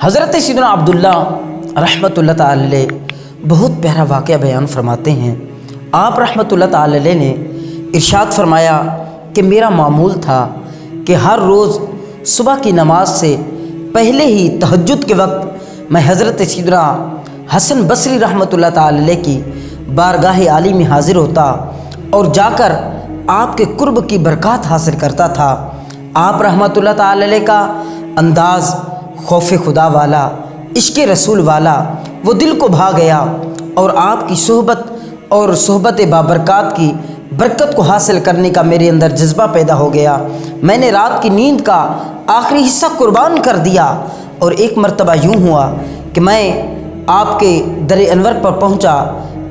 حضرت سیدنا عبداللہ رحمۃ اللہ تعالی علیہ بہت پیارا واقعہ بیان فرماتے ہیں۔ آپ رحمۃ اللہ تعالی علیہ نے ارشاد فرمایا کہ میرا معمول تھا کہ ہر روز صبح کی نماز سے پہلے ہی تہجد کے وقت میں حضرت سیدنا حسن بصری رحمۃ اللہ تعالی علیہ کی بارگاہ عالی میں حاضر ہوتا اور جا کر آپ کے قرب کی برکات حاصل کرتا تھا۔ آپ رحمۃ اللہ تعالی علیہ کا انداز خوف خدا والا، عشق رسول والا، وہ دل کو بھا گیا اور آپ کی صحبت اور صحبت بابرکات کی برکت کو حاصل کرنے کا میرے اندر جذبہ پیدا ہو گیا۔ میں نے رات کی نیند کا آخری حصہ قربان کر دیا اور ایک مرتبہ یوں ہوا کہ میں آپ کے در انور پر پہنچا،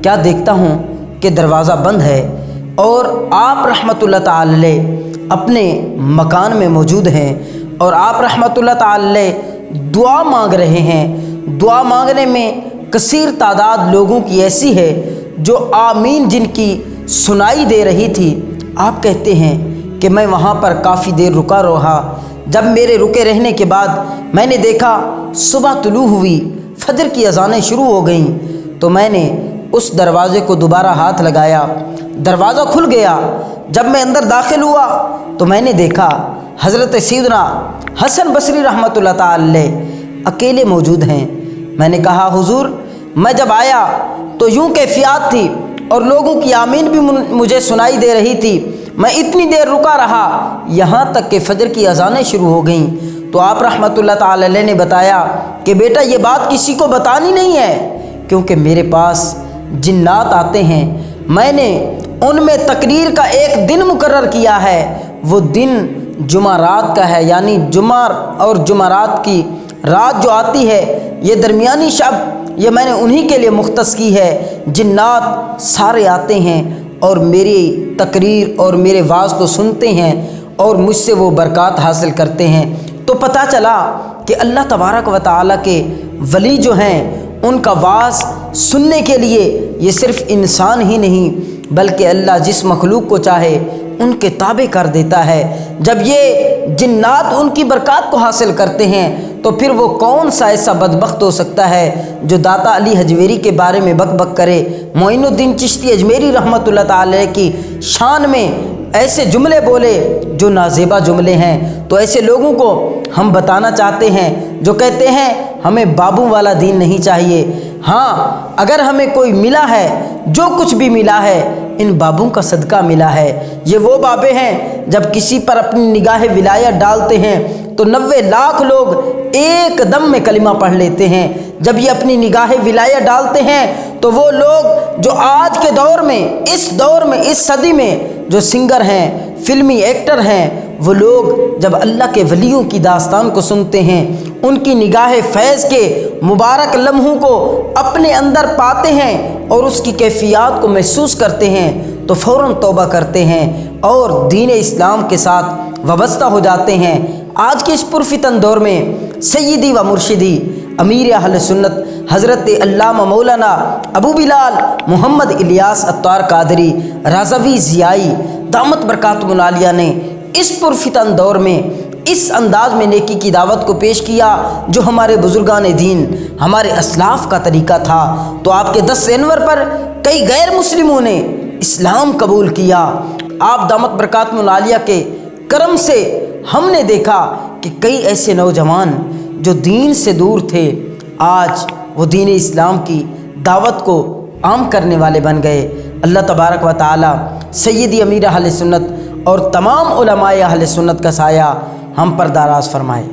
کیا دیکھتا ہوں کہ دروازہ بند ہے اور آپ رحمۃ اللہ تعالی علیہ اپنے مکان میں موجود ہیں اور آپ رحمۃ اللہ تعالی علیہ دعا مانگ رہے ہیں۔ دعا مانگنے میں کثیر تعداد لوگوں کی ایسی ہے جو آمین جن کی سنائی دے رہی تھی۔ آپ کہتے ہیں کہ میں وہاں پر کافی دیر رکا رہا۔ جب میرے رکے رہنے کے بعد میں نے دیکھا صبح طلوع ہوئی، فجر کی اذانیں شروع ہو گئیں، تو میں نے اس دروازے کو دوبارہ ہاتھ لگایا، دروازہ کھل گیا۔ جب میں اندر داخل ہوا تو میں نے دیکھا حضرت سیدنا حسن بصری رحمۃ اللہ تعالی علیہ اکیلے موجود ہیں۔ میں نے کہا حضور، میں جب آیا تو یوں کیفیات تھی اور لوگوں کی آمین بھی مجھے سنائی دے رہی تھی۔ میں اتنی دیر رکا رہا یہاں تک کہ فجر کی اذانیں شروع ہو گئیں۔ تو آپ رحمۃ اللہ تعالی علیہ نے بتایا کہ بیٹا یہ بات کسی کو بتانی نہیں ہے، کیونکہ میرے پاس جنات آتے ہیں، میں نے ان میں تقریر کا ایک دن مقرر کیا ہے، وہ دن جمعرات کا ہے، یعنی جمعہ اور جمعرات کی رات جو آتی ہے، یہ درمیانی شب، یہ میں نے انہی کے لیے مختص کی ہے۔ جنات سارے آتے ہیں اور میری تقریر اور میرے واعظ کو سنتے ہیں اور مجھ سے وہ برکات حاصل کرتے ہیں۔ تو پتہ چلا کہ اللہ تبارک و تعالیٰ کے ولی جو ہیں ان کا واعظ سننے کے لیے یہ صرف انسان ہی نہیں بلکہ اللہ جس مخلوق کو چاہے ان کے تابع کر دیتا ہے۔ جب یہ جنات ان کی برکات کو حاصل کرتے ہیں تو پھر وہ کون سا ایسا بدبخت ہو سکتا ہے جو داتا علی حجویری کے بارے میں بک بک کرے، معین الدین چشتی اجمیری رحمۃ اللہ تعالی کی شان میں ایسے جملے بولے جو نازیبا جملے ہیں۔ تو ایسے لوگوں کو ہم بتانا چاہتے ہیں جو کہتے ہیں ہمیں بابوں والا دین نہیں چاہیے۔ ہاں، اگر ہمیں کوئی ملا ہے، جو کچھ بھی ملا ہے ان بابوں کا صدقہ ملا ہے۔ یہ وہ بابے ہیں جب کسی پر اپنی نگاہ ولایت ڈالتے ہیں تو 90 لاکھ لوگ ایک دم میں کلمہ پڑھ لیتے ہیں۔ جب یہ اپنی نگاہ ولایت ڈالتے ہیں تو وہ لوگ جو آج کے دور میں، اس صدی میں جو سنگر ہیں، فلمی ایکٹر ہیں، وہ لوگ جب اللہ کے ولیوں کی داستان کو سنتے ہیں، ان کی نگاہ فیض کے مبارک لمحوں کو اپنے اندر پاتے ہیں اور اس کی کیفیات کو محسوس کرتے ہیں تو فوراً توبہ کرتے ہیں اور دین اسلام کے ساتھ وابستہ ہو جاتے ہیں۔ آج کے اس پرفتن دور میں سیدی و مرشدی امیر اہل سنت حضرت علامہ مولانا ابو بلال محمد الیاس عطار قادری رضوی ضیائی دامت برکاتہم العالیہ نے اس پرفتن دور میں اس انداز میں نیکی کی دعوت کو پیش کیا جو ہمارے بزرگان دین، ہمارے اسلاف کا طریقہ تھا۔ تو آپ کے دست انور پر کئی غیر مسلموں نے اسلام قبول کیا۔ آپ دامت برکاتہم العالیہ کے کرم سے ہم نے دیکھا کہ کئی ایسے نوجوان جو دین سے دور تھے آج وہ دین اسلام کی دعوت کو عام کرنے والے بن گئے۔ اللہ تبارک و تعالی سیدی امیر اہل سنت اور تمام علماء اہل سنت کا سایہ ہم پر دراز فرمائے۔